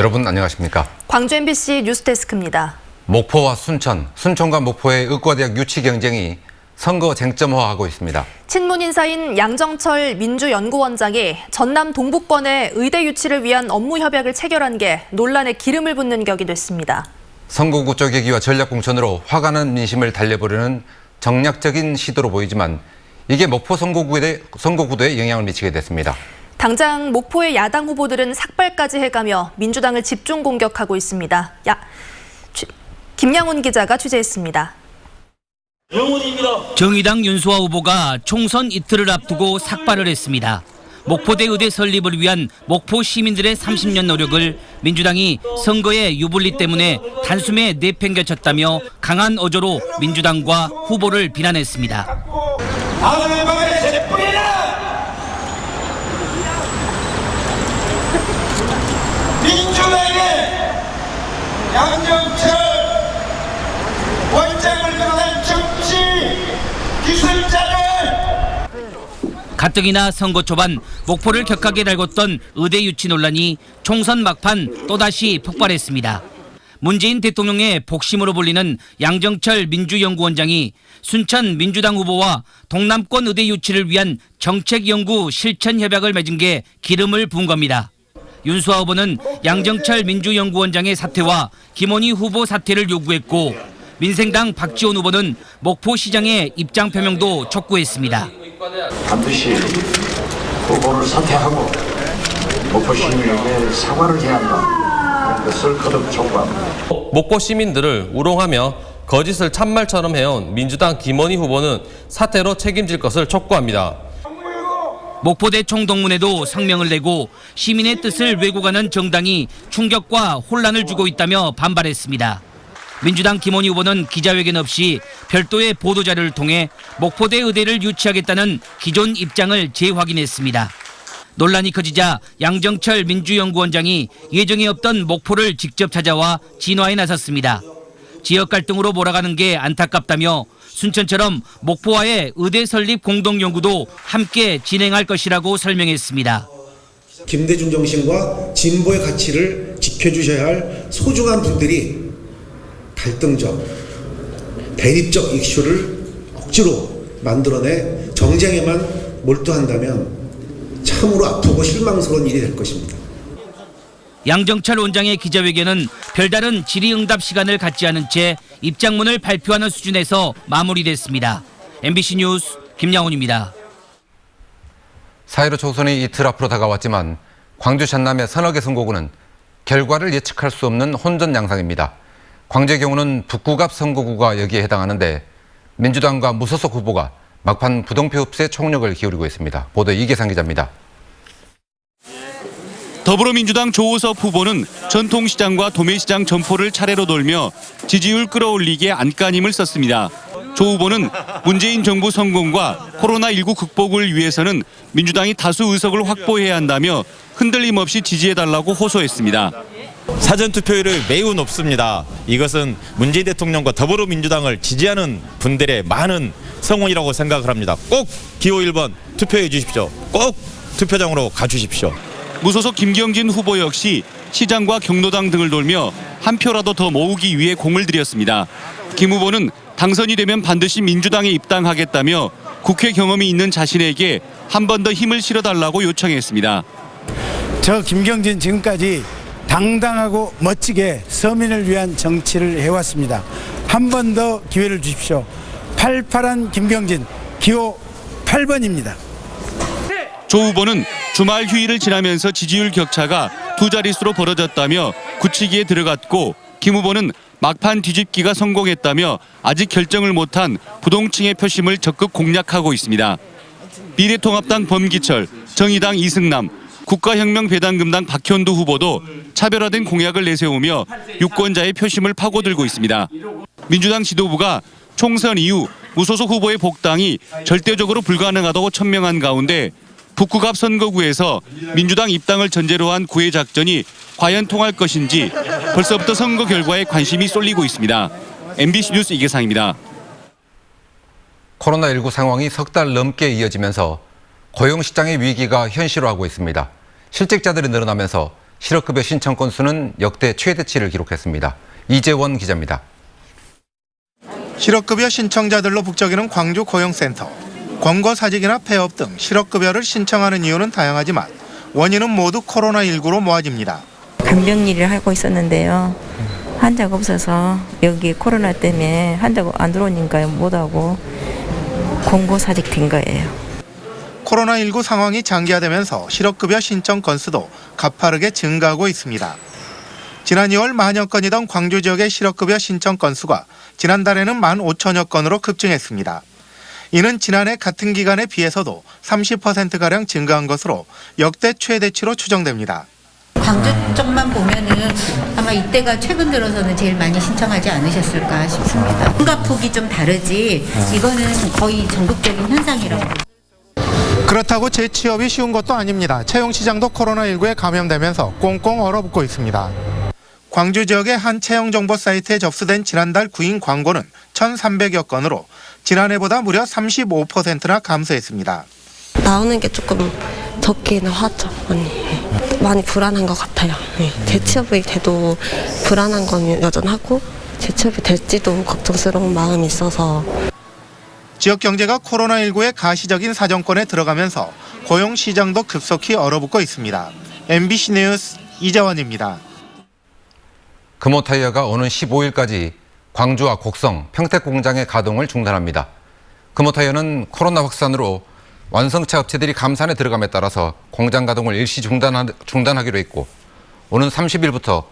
여러분 안녕하십니까? 광주 MBC 뉴스데스크입니다. 목포와 순천과 목포의 의과대학 유치 경쟁이 선거 쟁점화하고 있습니다. 친문 인사인 양정철 민주연구원장이 전남 동북권의 의대 유치를 위한 업무 협약을 체결한 게 논란에 기름을 붓는 격이 됐습니다. 선거구 쪼개기와 전략공천으로 화가 난 민심을 달래보려는 정략적인 시도로 보이지만 이게 목포 선거구도에 영향을 미치게 됐습니다. 당장 목포의 야당 후보들은 삭발까지 해가며 민주당을 집중 공격하고 있습니다. 김양훈 기자가 취재했습니다. 정의당 윤수아 후보가 총선 이틀을 앞두고 삭발을 했습니다. 목포대 의대 설립을 위한 목포 시민들의 30년 노력을 민주당이 선거의 유불리 때문에 단숨에 내팽개쳤다며 강한 어조로 민주당과 후보를 비난했습니다. 민주당의 양정철 원장을 비롯한 정치 기술자를 가뜩이나 선거 초반 목포를 격하게 달궜던 의대 유치 논란이 총선 막판 또다시 폭발했습니다. 문재인 대통령의 복심으로 불리는 양정철 민주연구원장이 순천 민주당 후보와 동남권 의대 유치를 위한 정책연구 실천협약을 맺은 게 기름을 부은 겁니다. 윤수아 후보는 양정철 민주연구원장의 사퇴와 김원희 후보 사퇴를 요구했고 민생당 박지원 후보는 목포시장의 입장 표명도 촉구했습니다. 반드시 후보를 사퇴하고 목포 시민에게 사과를 해야 한다는 것을 거듭 촉구합니다. 목포 시민들을 우롱하며 거짓을 참말처럼 해온 민주당 김원희 후보는 사퇴로 책임질 것을 촉구합니다. 목포대 총동문회도 성명을 내고 시민의 뜻을 왜곡하는 정당이 충격과 혼란을 주고 있다며 반발했습니다. 민주당 김원희 후보는 기자회견 없이 별도의 보도자료를 통해 목포대 의대를 유치하겠다는 기존 입장을 재확인했습니다. 논란이 커지자 양정철 민주연구원장이 예정에 없던 목포를 직접 찾아와 진화에 나섰습니다. 지역 갈등으로 몰아가는 게 안타깝다며 순천처럼 목포와의 의대 설립 공동연구도 함께 진행할 것이라고 설명했습니다. 김대중 정신과 진보의 가치를 지켜주셔야 할 소중한 분들이 갈등적, 대립적 이슈를 억지로 만들어내 정쟁에만 몰두한다면 참으로 아프고 실망스러운 일이 될 것입니다. 양정철 원장의 기자회견은 별다른 질의응답 시간을 갖지 않은 채 입장문을 발표하는 수준에서 마무리됐습니다. MBC 뉴스 김양훈입니다. 4.15 총선이 이틀 앞으로 다가왔지만 광주 전남의 서너 개 선거구는 결과를 예측할 수 없는 혼전 양상입니다. 광주의 경우는 북구갑 선거구가 여기에 해당하는데 민주당과 무소속 후보가 막판 부동표 흡수에 총력을 기울이고 있습니다. 보도 이계상 기자입니다. 더불어민주당 조호섭 후보는 전통시장과 도매시장 점포를 차례로 돌며 지지율 끌어올리기에 안간힘을 썼습니다. 조 후보는 문재인 정부 성공과 코로나19 극복을 위해서는 민주당이 다수 의석을 확보해야 한다며 흔들림 없이 지지해달라고 호소했습니다. 사전투표율이 매우 높습니다. 이것은 문재인 대통령과 더불어민주당을 지지하는 분들의 많은 성원이라고 생각을 합니다. 꼭 기호 1번 투표해 주십시오. 꼭 투표장으로 가주십시오. 무소속 김경진 후보 역시 시장과 경로당 등을 돌며 한 표라도 더 모으기 위해 공을 들였습니다. 김 후보는 당선이 되면 반드시 민주당에 입당하겠다며 국회 경험이 있는 자신에게 한 번 더 힘을 실어달라고 요청했습니다. 저 김경진 지금까지 당당하고 멋지게 서민을 위한 정치를 해왔습니다. 한 번 더 기회를 주십시오. 팔팔한 김경진 기호 8번입니다. 조 후보는 주말 휴일을 지나면서 지지율 격차가 두 자릿수로 벌어졌다며 굳히기에 들어갔고 김 후보는 막판 뒤집기가 성공했다며 아직 결정을 못한 부동층의 표심을 적극 공략하고 있습니다. 미래통합당 범기철, 정의당 이승남, 국가혁명배당금당 박현두 후보도 차별화된 공약을 내세우며 유권자의 표심을 파고들고 있습니다. 민주당 지도부가 총선 이후 무소속 후보의 복당이 절대적으로 불가능하다고 천명한 가운데 북구갑 선거구에서 민주당 입당을 전제로 한 구애 작전이 과연 통할 것인지 벌써부터 선거 결과에 관심이 쏠리고 있습니다. MBC 뉴스 이계상입니다. 코로나19 상황이 석 달 넘게 이어지면서 고용시장의 위기가 현실화하고 있습니다. 실직자들이 늘어나면서 실업급여 신청 건수는 역대 최대치를 기록했습니다. 이재원 기자입니다. 실업급여 신청자들로 북적이는 광주 고용센터. 권고사직이나 폐업 등 실업급여를 신청하는 이유는 다양하지만 원인은 모두 코로나19로 모아집니다. 간병 일을 하고 있었는데요. 환자가 없어서 여기 코로나 때문에 환자가 안 들어오니까 못하고 권고사직 된 거예요. 코로나19 상황이 장기화되면서 실업급여 신청 건수도 가파르게 증가하고 있습니다. 지난 2월 만여 건이던 광주 지역의 실업급여 신청 건수가 지난달에는 15,000여 건으로 급증했습니다. 이는 지난해 같은 기간에 비해서도 30%가량 증가한 것으로 역대 최대치로 추정됩니다. 광주 쪽만 보면은 아마 이때가 최근 들어서는 제일 많이 신청하지 않으셨을까 싶습니다. 생각 폭이 좀 다르지 이거는 거의 전국적인 현상이라고. 그렇다고 재취업이 쉬운 것도 아닙니다. 채용시장도 코로나19에 감염되면서 꽁꽁 얼어붙고 있습니다. 광주 지역의 한 채용정보 사이트에 접수된 지난달 구인 광고는 1,300여 건으로 지난해보다 무려 35%나 감소했습니다. 나오는 게 조금 적기는 하죠, 언니. 많이 불안한 것 같아요. 재취업이 돼도 불안한 건 여전하고 재취업이 될지도 걱정스러운 마음이 있어서. 지역 경제가 코로나19의 가시적인 사정권에 들어가면서 고용시장도 급속히 얼어붙고 있습니다. MBC 뉴스 이재원입니다. 금호타이어가 오는 15일까지 광주와 곡성, 평택 공장의 가동을 중단합니다. 금호타이어는 코로나 확산으로 완성차 업체들이 감산에 들어감에 따라서 공장 가동을 일시 중단하기로 했고 오는 30일부터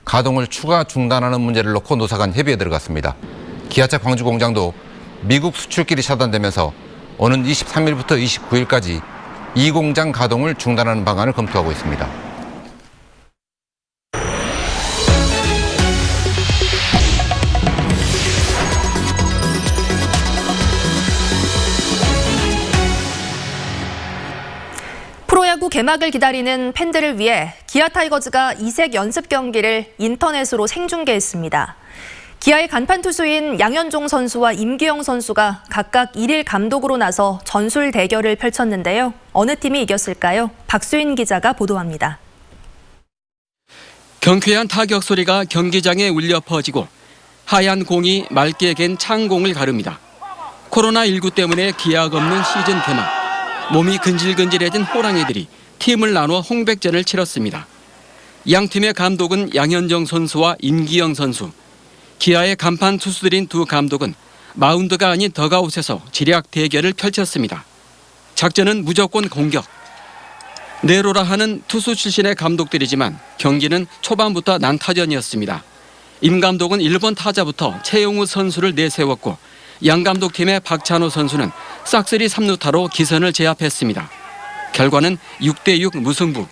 가동을 추가 중단하는 문제를 놓고 노사 간 협의에 들어갔습니다. 기아차 광주 공장도 미국 수출길이 차단되면서 오는 23일부터 29일까지 이 공장 가동을 중단하는 방안을 검토하고 있습니다. 프로야구 개막을 기다리는 팬들을 위해 기아 타이거즈가 이색 연습 경기를 인터넷으로 생중계했습니다. 기아의 간판 투수인 양현종 선수와 임기영 선수가 각각 1일 감독으로 나서 전술 대결을 펼쳤는데요. 어느 팀이 이겼을까요? 박수인 기자가 보도합니다. 경쾌한 타격 소리가 경기장에 울려 퍼지고 하얀 공이 맑게 갠 창공을 가릅니다. 코로나19 때문에 기약 없는 시즌 개막. 몸이 근질근질해진 호랑이들이 팀을 나눠 홍백전을 치렀습니다. 양 팀의 감독은 양현종 선수와 임기영 선수. 기아의 간판 투수들인 두 감독은 마운드가 아닌 더가웃에서 지략 대결을 펼쳤습니다. 작전은 무조건 공격. 내로라 하는 투수 출신의 감독들이지만 경기는 초반부터 난타전이었습니다. 임 감독은 1번 타자부터 최용우 선수를 내세웠고 양 감독팀의 박찬호 선수는 싹쓸이 3루타로 기선을 제압했습니다. 결과는 6대6 무승부.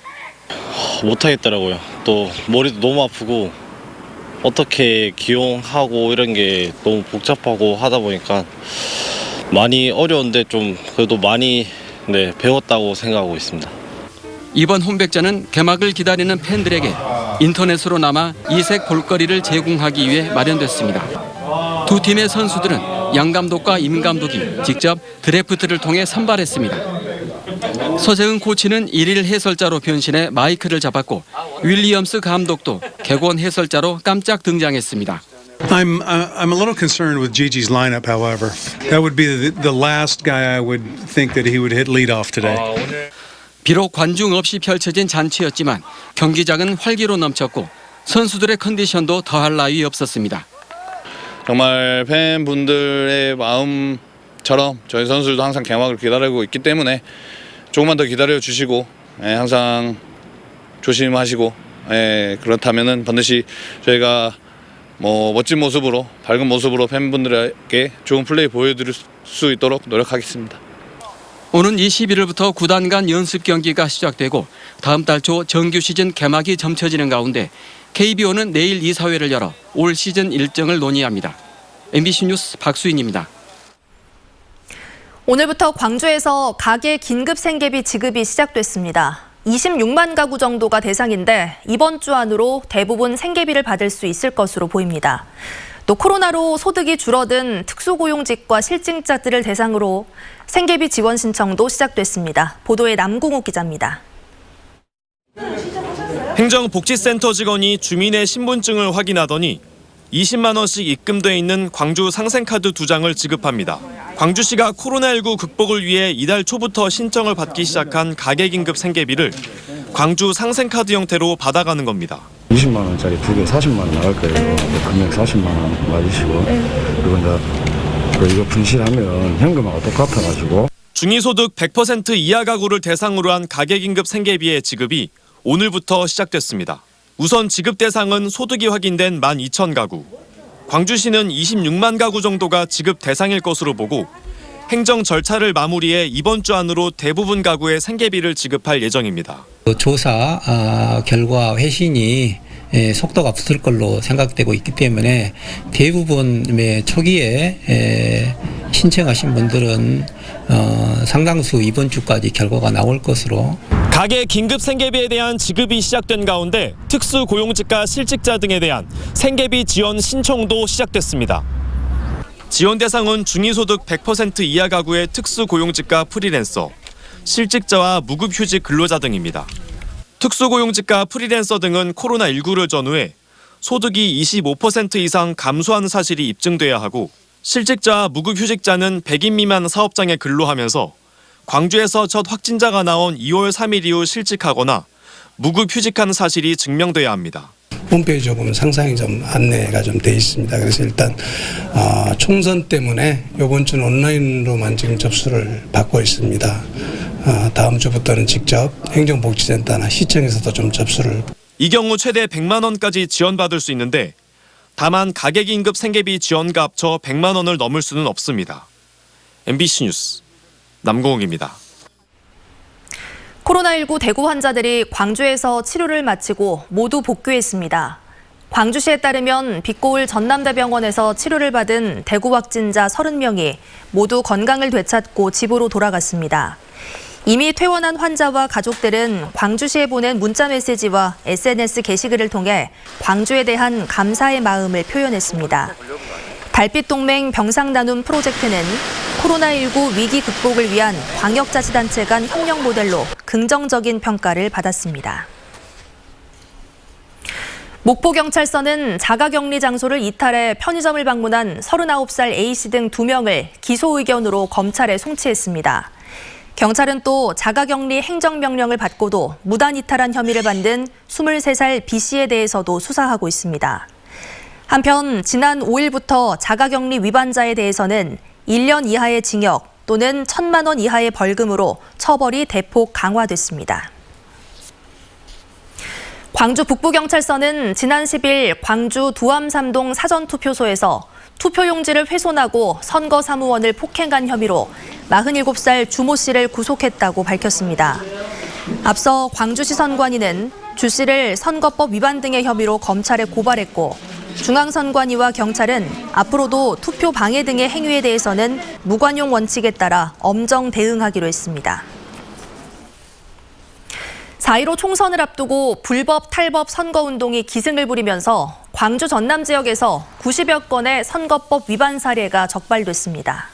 못하겠더라고요. 또 머리도 너무 아프고 어떻게 기용하고 이런 게 너무 복잡하고 하다 보니까 많이 어려운데 좀 그래도 많이 배웠다고 생각하고 있습니다. 이번 홈백전은 개막을 기다리는 팬들에게 인터넷으로 남아 이색 볼거리를 제공하기 위해 마련됐습니다. 두 팀의 선수들은 양 감독과 임 감독이 직접 드래프트를 통해 선발했습니다. 서재은 코치는 1일 해설자로 변신해 마이크를 잡았고 윌리엄스 감독도 객원 해설자로 깜짝 등장했습니다. I'm a little concerned with Gigi's lineup, however. That would be the last guy I would think that he would hit leadoff today. 비록 관중 없이 펼쳐진 잔치였지만 경기장은 활기로 넘쳤고 선수들의 컨디션도 더할 나위 없었습니다. 정말 팬분들의 마음처럼 저희 선수들도 항상 개막을 기다리고 있기 때문에 조금만 더 기다려주시고 항상 조심하시고 그렇다면은 반드시 저희가 멋진 모습으로 밝은 모습으로 팬분들에게 좋은 플레이 보여드릴 수 있도록 노력하겠습니다. 오는 21일부터 구단 간 연습 경기가 시작되고 다음 달 초 정규 시즌 개막이 점쳐지는 가운데 KBO는 내일 이사회를 열어 올 시즌 일정을 논의합니다. MBC 뉴스 박수인입니다. 오늘부터 광주에서 가계 긴급 생계비 지급이 시작됐습니다. 26만 가구 정도가 대상인데 이번 주 안으로 대부분 생계비를 받을 수 있을 것으로 보입니다. 또 코로나로 소득이 줄어든 특수고용직과 실직자들을 대상으로 생계비 지원 신청도 시작됐습니다. 보도에 남궁욱 기자입니다. 행정복지센터 직원이 주민의 신분증을 확인하더니 20만 원씩 입금돼 있는 광주 상생카드 2장을 지급합니다. 광주시가 코로나19 극복을 위해 이달 초부터 신청을 받기 시작한 가계긴급 생계비를 광주 상생카드 형태로 받아가는 겁니다. 20만 원짜리 2개 40만 원 나갈 거예요. 금액 40만 원 맞으시고 그리고 이거 분실하면 현금하고 똑같아가지고. 중위소득 100% 이하 가구를 대상으로 한 가계긴급 생계비의 지급이 오늘부터 시작됐습니다. 우선 지급 대상은 소득이 확인된 12,000가구. 광주시는 26만 가구 정도가 지급 대상일 것으로 보고 행정 절차를 마무리해 이번 주 안으로 대부분 가구에 생계비를 지급할 예정입니다. 조사 결과 회신이 속도가 붙을 걸로 생각되고 있기 때문에 대부분의 초기에 신청하신 분들은 상당수 이번 주까지 결과가 나올 것으로. 가계 긴급 생계비에 대한 지급이 시작된 가운데 특수고용직과 실직자 등에 대한 생계비 지원 신청도 시작됐습니다. 지원 대상은 중위소득 100% 이하 가구의 특수고용직과 프리랜서, 실직자와 무급휴직 근로자 등입니다. 특수고용직과 프리랜서 등은 코로나19를 전후해 소득이 25% 이상 감소한 사실이 입증돼야 하고 실직자와 무급휴직자는 100인 미만 사업장에 근로하면서 광주에서 첫 확진자가 나온 2월 3일 이후 실직하거나 무급휴직한 사실이 증명돼야 합니다. 홈페이지에 보면 상상이 좀 안내가 좀 돼 있습니다. 그래서 일단 총선 때문에 이번 주는 온라인으로만 지금 접수를 받고 있습니다. 다음 주부터는 직접 행정복지센터나 시청에서도 좀 접수를. 이 경우 최대 100만 원까지 지원받을 수 있는데 다만 가계긴급 생계비 지원과 합쳐 100만 원을 넘을 수는 없습니다. MBC 뉴스 남고웅입니다. 코로나19 대구 환자들이 광주에서 치료를 마치고 모두 복귀했습니다. 광주시에 따르면 빛고울 전남대병원에서 치료를 받은 대구 확진자 30명이 모두 건강을 되찾고 집으로 돌아갔습니다. 이미 퇴원한 환자와 가족들은 광주시에 보낸 문자 메시지와 SNS 게시글을 통해 광주에 대한 감사의 마음을 표현했습니다. 달빛동맹 병상나눔 프로젝트는 코로나19 위기 극복을 위한 광역자치단체 간 협력 모델로 긍정적인 평가를 받았습니다. 목포경찰서는 자가격리 장소를 이탈해 편의점을 방문한 39살 A씨 등 2명을 기소 의견으로 검찰에 송치했습니다. 경찰은 또 자가격리 행정명령을 받고도 무단 이탈한 혐의를 받는 23살 B씨에 대해서도 수사하고 있습니다. 한편 지난 5일부터 자가격리 위반자에 대해서는 1년 이하의 징역 또는 1,000만 원 이하의 벌금으로 처벌이 대폭 강화됐습니다. 광주 북부경찰서는 지난 10일 광주 두암삼동 사전투표소에서 투표용지를 훼손하고 선거사무원을 폭행한 혐의로 47살 주모 씨를 구속했다고 밝혔습니다. 앞서 광주시 선관위는 주 씨를 선거법 위반 등의 혐의로 검찰에 고발했고 중앙선관위와 경찰은 앞으로도 투표 방해 등의 행위에 대해서는 무관용 원칙에 따라 엄정 대응하기로 했습니다. 4.15 총선을 앞두고 불법 탈법 선거운동이 기승을 부리면서 광주 전남 지역에서 90여 건의 선거법 위반 사례가 적발됐습니다.